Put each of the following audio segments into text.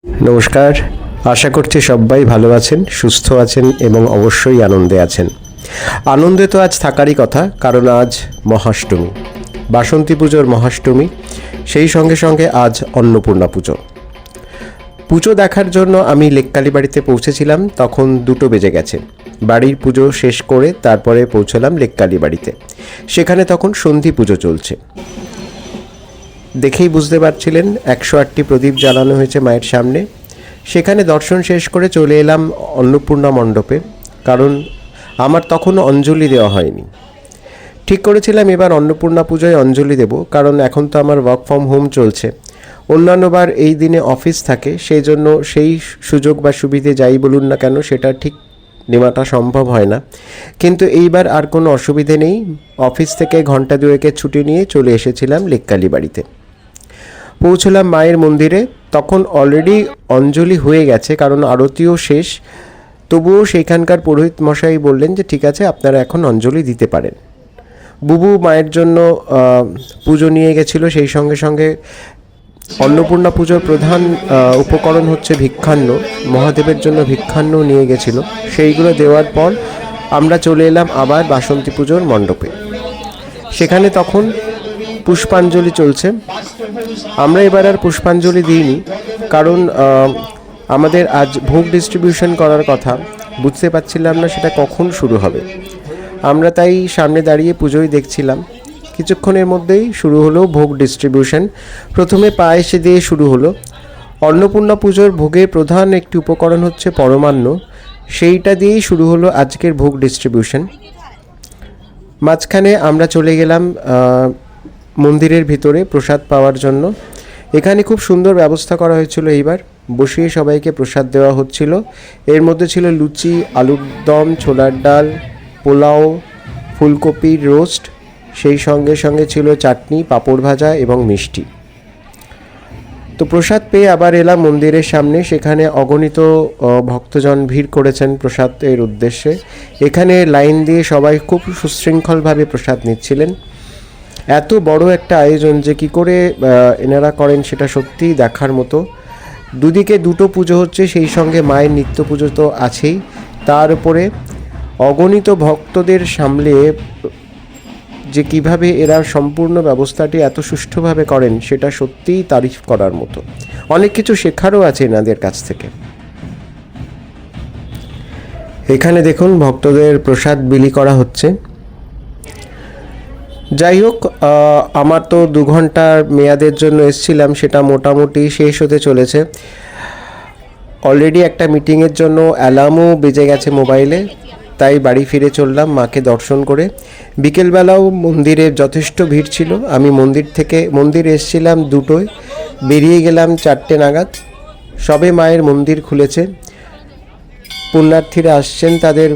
নমস্কার, আশা করছি সবাই ভালো আছেন, সুস্থ আছেন এবং অবশ্যই আনন্দে আছেন। আনন্দে তো আজ থাকারই কথা, কারণ আজ মহাষ্টমী, বাসন্তী পুজোর মহাষ্টমী। সেই সঙ্গে সঙ্গে আজ অন্নপূর্ণা পুজো। পুজো দেখার জন্য আমি লেককালীবাড়িতে পৌঁছেছিলাম, তখন 2টো বেজে গেছে। বাড়ির পুজো শেষ করে তারপরে পৌঁছলাম লেককালীবাড়িতে। সেখানে তখন সন্ধি পুজো চলছে। দেখেই বুঝতে পারছিলেন 108টি প্রদীপ জ্বালানো হয়েছে মায়ের সামনে। সেখানে দর্শন শেষ করে চলে এলাম অন্নপূর্ণা মণ্ডপে, কারণ আমার তখনও অঞ্জলি দেওয়া হয়নি। ঠিক করেছিলাম এবার অন্নপূর্ণা পুজোয় অঞ্জলি দেব, কারণ এখন তো আমার ওয়ার্ক ফ্রম হোম চলছে। অন্যান্যবার এই দিনে অফিস থাকে, সেই জন্য সেই সুযোগ বা সুবিধে যাই বলুন না কেন সেটা ঠিক নেওয়াটা সম্ভব হয় না। কিন্তু এইবার আর কোনো অসুবিধে নেই। অফিস থেকে ঘন্টা দুয়েকের ছুটি নিয়ে চলে এসেছিলাম লেককালীবাড়িতে। পৌঁছলাম মায়ের মন্দিরে, তখন অলরেডি অঞ্জলি হয়ে গেছে, কারণ আরতিও শেষ। তবুও সেইখানকার পুরোহিত মশাই বললেন যে ঠিক আছে, আপনারা এখন অঞ্জলি দিতে পারেন। বুবু মায়ের জন্য পুজো নিয়ে গেছিলো। সেই সঙ্গে সঙ্গে অন্নপূর্ণা পুজোর প্রধান উপকরণ হচ্ছে ভিক্ষান্ন, মহাদেবের জন্য ভিক্ষান্ন নিয়ে গেছিল। সেইগুলো দেওয়ার পর আমরা চলে এলাম আবার বাসন্তী পুজোর মণ্ডপে। সেখানে তখন পুষ্পাঞ্জলি চলছে। আমরা এবার আর পুষ্পাঞ্জলি দিইনি, কারণ আমাদের আজ ভোগ ডিস্ট্রিবিউশন করার কথা, বুঝতে পারছিলাম না সেটা কখন শুরু হবে। আমরা তাই সামনে দাঁড়িয়ে পুজোই দেখছিলাম। কিছুক্ষণের মধ্যেই শুরু হলো ভোগ ডিস্ট্রিবিউশন। প্রথমে পায়েসে দিয়ে শুরু হলো। অন্নপূর্ণা পুজোর ভোগের প্রধান একটি উপকরণ হচ্ছে পরমান্ন, সেইটা দিয়েই শুরু হলো আজকের ভোগ ডিস্ট্রিবিউশন। মাঝখানে আমরা চলে গেলাম মন্দিরের ভিতরে প্রসাদ পাওয়ার জন্য। এখানে খুব সুন্দর ব্যবস্থা করা হয়েছিল। এইবার বসিয়ে সবাইকে প্রসাদ দেওয়া হচ্ছিল। এর মধ্যে ছিল লুচি, আলুর দম, ছোলার ডাল, পোলাও, ফুলকপির রোস্ট, সেই সঙ্গে সঙ্গে ছিল চাটনি, পাঁপড় ভাজা এবং মিষ্টি। তো প্রসাদ পেয়ে আবার এলাম মন্দিরের সামনে। সেখানে অগণিত ভক্তজন ভিড় করেছেন প্রসাদের উদ্দেশ্যে। এখানে লাইন দিয়ে সবাই খুব সুশৃঙ্খলভাবে প্রসাদ নিচ্ছিলেন। এত বড় একটা আয়োজন যে কী করে এনারা করেন সেটা সত্যিই দেখার মতো। দুদিকে 2টো পুজো হচ্ছে, সেই সঙ্গে মায়ের নিত্য পুজো তো আছেই। তার উপরে অগণিত ভক্তদের সামলে যে কিভাবে এরা সম্পূর্ণ ব্যবস্থাটি এত সুষ্ঠুভাবে করেন সেটা সত্যিই তারিফ করার মতো। অনেক কিছু শেখারও আছে এনাদের কাছ থেকে। এখানে দেখুন ভক্তদের প্রসাদ বিলি করা হচ্ছে। যাই হোক, আমার তো 2 ঘন্টার মেয়াদের জন্য এসেছিলাম, সেটা মোটামুটি শেষ হতে চলেছে। অলরেডি একটা মিটিংয়ের জন্য অ্যালার্মও বেজে গেছে মোবাইলে, তাই বাড়ি ফিরে চললাম মাকে দর্শন করে। বিকেলবেলাও মন্দিরে যথেষ্ট ভিড় ছিল। আমি মন্দিরে এসেছিলাম 2টোয়, বেরিয়ে গেলাম 4টে নাগাদ। সবে মায়ের মন্দির খুলেছে, পুণ্যার্থীরা আসছেন তাদের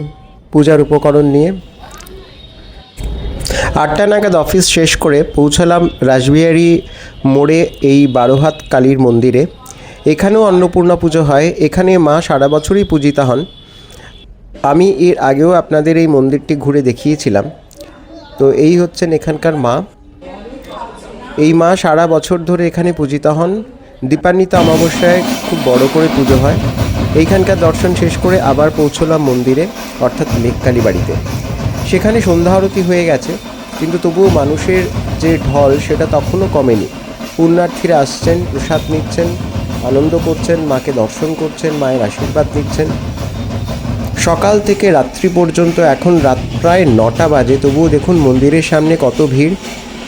পূজার উপকরণ নিয়ে। 8টা নাগাদ অফিস শেষ করে পৌঁছালাম রাসবিহারী মোড়ে এই 12 হাত কালীর মন্দিরে। এখানেও অন্নপূর্ণা পুজো হয়। এখানে মা সারা বছরই পূজিতা হন। আমি এর আগেও আপনাদের এই মন্দিরটি ঘুরে দেখিয়েছিলাম। তো এই হচ্ছেন এখানকার মা। এই মা সারা বছর ধরে এখানে পূজিতা হন। দীপান্বিতা অমাবস্যায় খুব বড় করে পুজো হয়। এইখানকার দর্শন শেষ করে আবার পৌঁছলাম মন্দিরে, অর্থাৎ লেককালীবাড়িতে। সেখানে সন্ধ্যা আরতি হয়ে গেছে, কিন্তু তবুও মানুষের যে ঢল সেটা তখনও কমেনি। পুণ্যার্থীরা আসছেন, প্রসাদ নিচ্ছেন, আনন্দ করছেন, মাকে দর্শন করছেন, মায়ের আশীর্বাদ নিচ্ছেন। সকাল থেকে রাত্রি পর্যন্ত, এখন রাত প্রায় 9টা বাজে, তবুও দেখুন মন্দিরের সামনে কত ভিড়।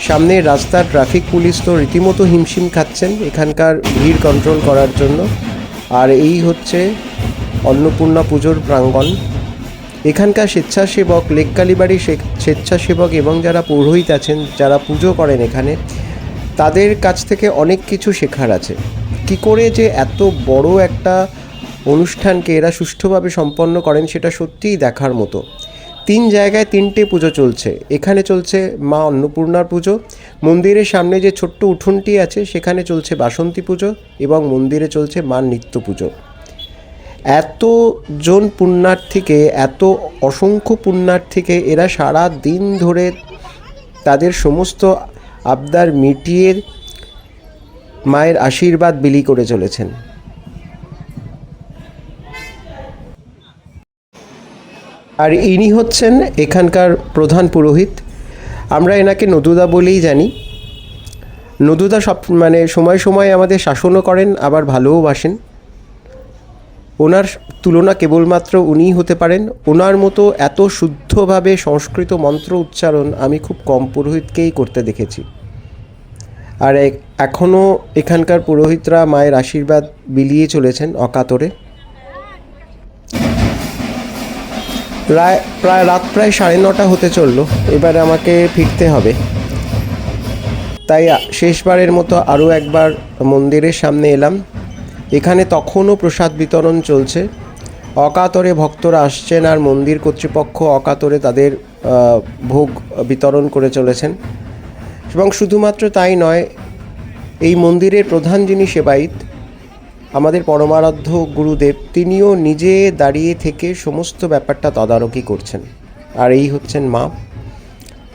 সামনের রাস্তার ট্রাফিক পুলিশ তো রীতিমতো হিমশিম খাচ্ছেন এখানকার ভিড় কন্ট্রোল করার জন্য। আর এই হচ্ছে অন্নপূর্ণা পুজোর প্রাঙ্গণ। এখানকার স্বেচ্ছাসেবক, লেককালীবাড়ির স্বেচ্ছাসেবক এবং যারা পুরোহিত আছেন, যারা পুজো করেন এখানে, তাদের কাছ থেকে অনেক কিছু শেখার আছে। কি করে যে এত বড় একটা অনুষ্ঠানকে এরা সুষ্ঠুভাবে সম্পন্ন করেন সেটা সত্যিই দেখার মতো। 3 জায়গায় 3টে পুজো চলছে। এখানে চলছে মা অন্নপূর্ণার পুজো, মন্দিরের সামনে যে ছোট্ট উঠোনটি আছে সেখানে চলছে বাসন্তী পুজো, এবং মন্দিরে চলছে মার নিত্য পুজো। এতজন পুণ্যার্থীকে, এত অসংখ্য পুণ্যার্থীকে এরা সারা দিন ধরে তাদের সমস্ত আবদার মিটিয়ে মায়ের আশীর্বাদ বিলি করে চলেছেন। আর ইনি হচ্ছেন এখানকার প্রধান পুরোহিত। আমরা এনাকে নদুদা বলেই জানি। নদুদা সব মানে সময় সময় আমাদের শাসনও করেন, আবার ভালোওবাসেন। ওনার তুলনা কেবলমাত্র উনিই হতে পারেন। ওনার মতো এত শুদ্ধভাবে সংস্কৃত মন্ত্র উচ্চারণ আমি খুব কম পুরোহিতকেই করতে দেখেছি। আর এখনও এখানকার পুরোহিতরা মায়ের আশীর্বাদ বিলিয়ে চলেছেন অকাতরে। প্রায় রাত 9:30 হতে চললো। এবারে আমাকে ফিরতে হবে। তাই শেষবারের মতো আরও একবার মন্দিরের সামনে এলাম। এখানে তখনও প্রসাদ বিতরণ চলছে। অকাতরে ভক্তরা আসছেন আর মন্দির কর্তৃপক্ষ অকাতরে তাদের ভোগ বিতরণ করে চলেছেন। এবং শুধুমাত্র তাই নয়, এই মন্দিরের প্রধান যিনি সেবায়িত, আমাদের পরমারাধ্য গুরুদেব, তিনিও নিজে দাঁড়িয়ে থেকে সমস্ত ব্যাপারটা তদারকি করছেন। আর এই হচ্ছেন মা।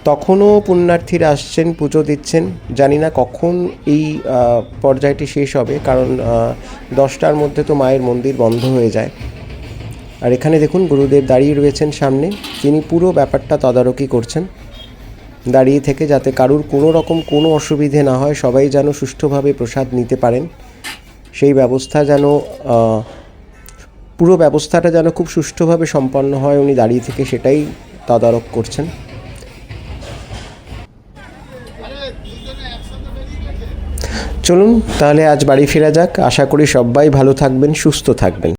তখনও পুণ্যার্থীরা আসছেন, পুজো দিচ্ছেন। জানি না কখন এই পর্যায়টি শেষ হবে, কারণ 10টার মধ্যে তো মায়ের মন্দির বন্ধ হয়ে যায়। আর এখানে দেখুন গুরুদেব দাঁড়িয়ে রয়েছেন সামনে। তিনি পুরো ব্যাপারটা তদারকি করছেন দাঁড়িয়ে থেকে, যাতে কারুর কোনো রকম কোনো অসুবিধে না হয়, সবাই যেন সুষ্ঠুভাবে প্রসাদ নিতে পারেন। সেই ব্যবস্থা যেন পুরো ব্যবস্থাটা যেন খুব সুষ্ঠুভাবে সম্পন্ন হয়, উনি দাঁড়িয়ে থেকে সেটাই তদারক করছেন। চলুন তাহলে আজ বাড়ি ফেরা যাক। আশা করি সবাই ভালো থাকবেন, সুস্থ থাকবেন।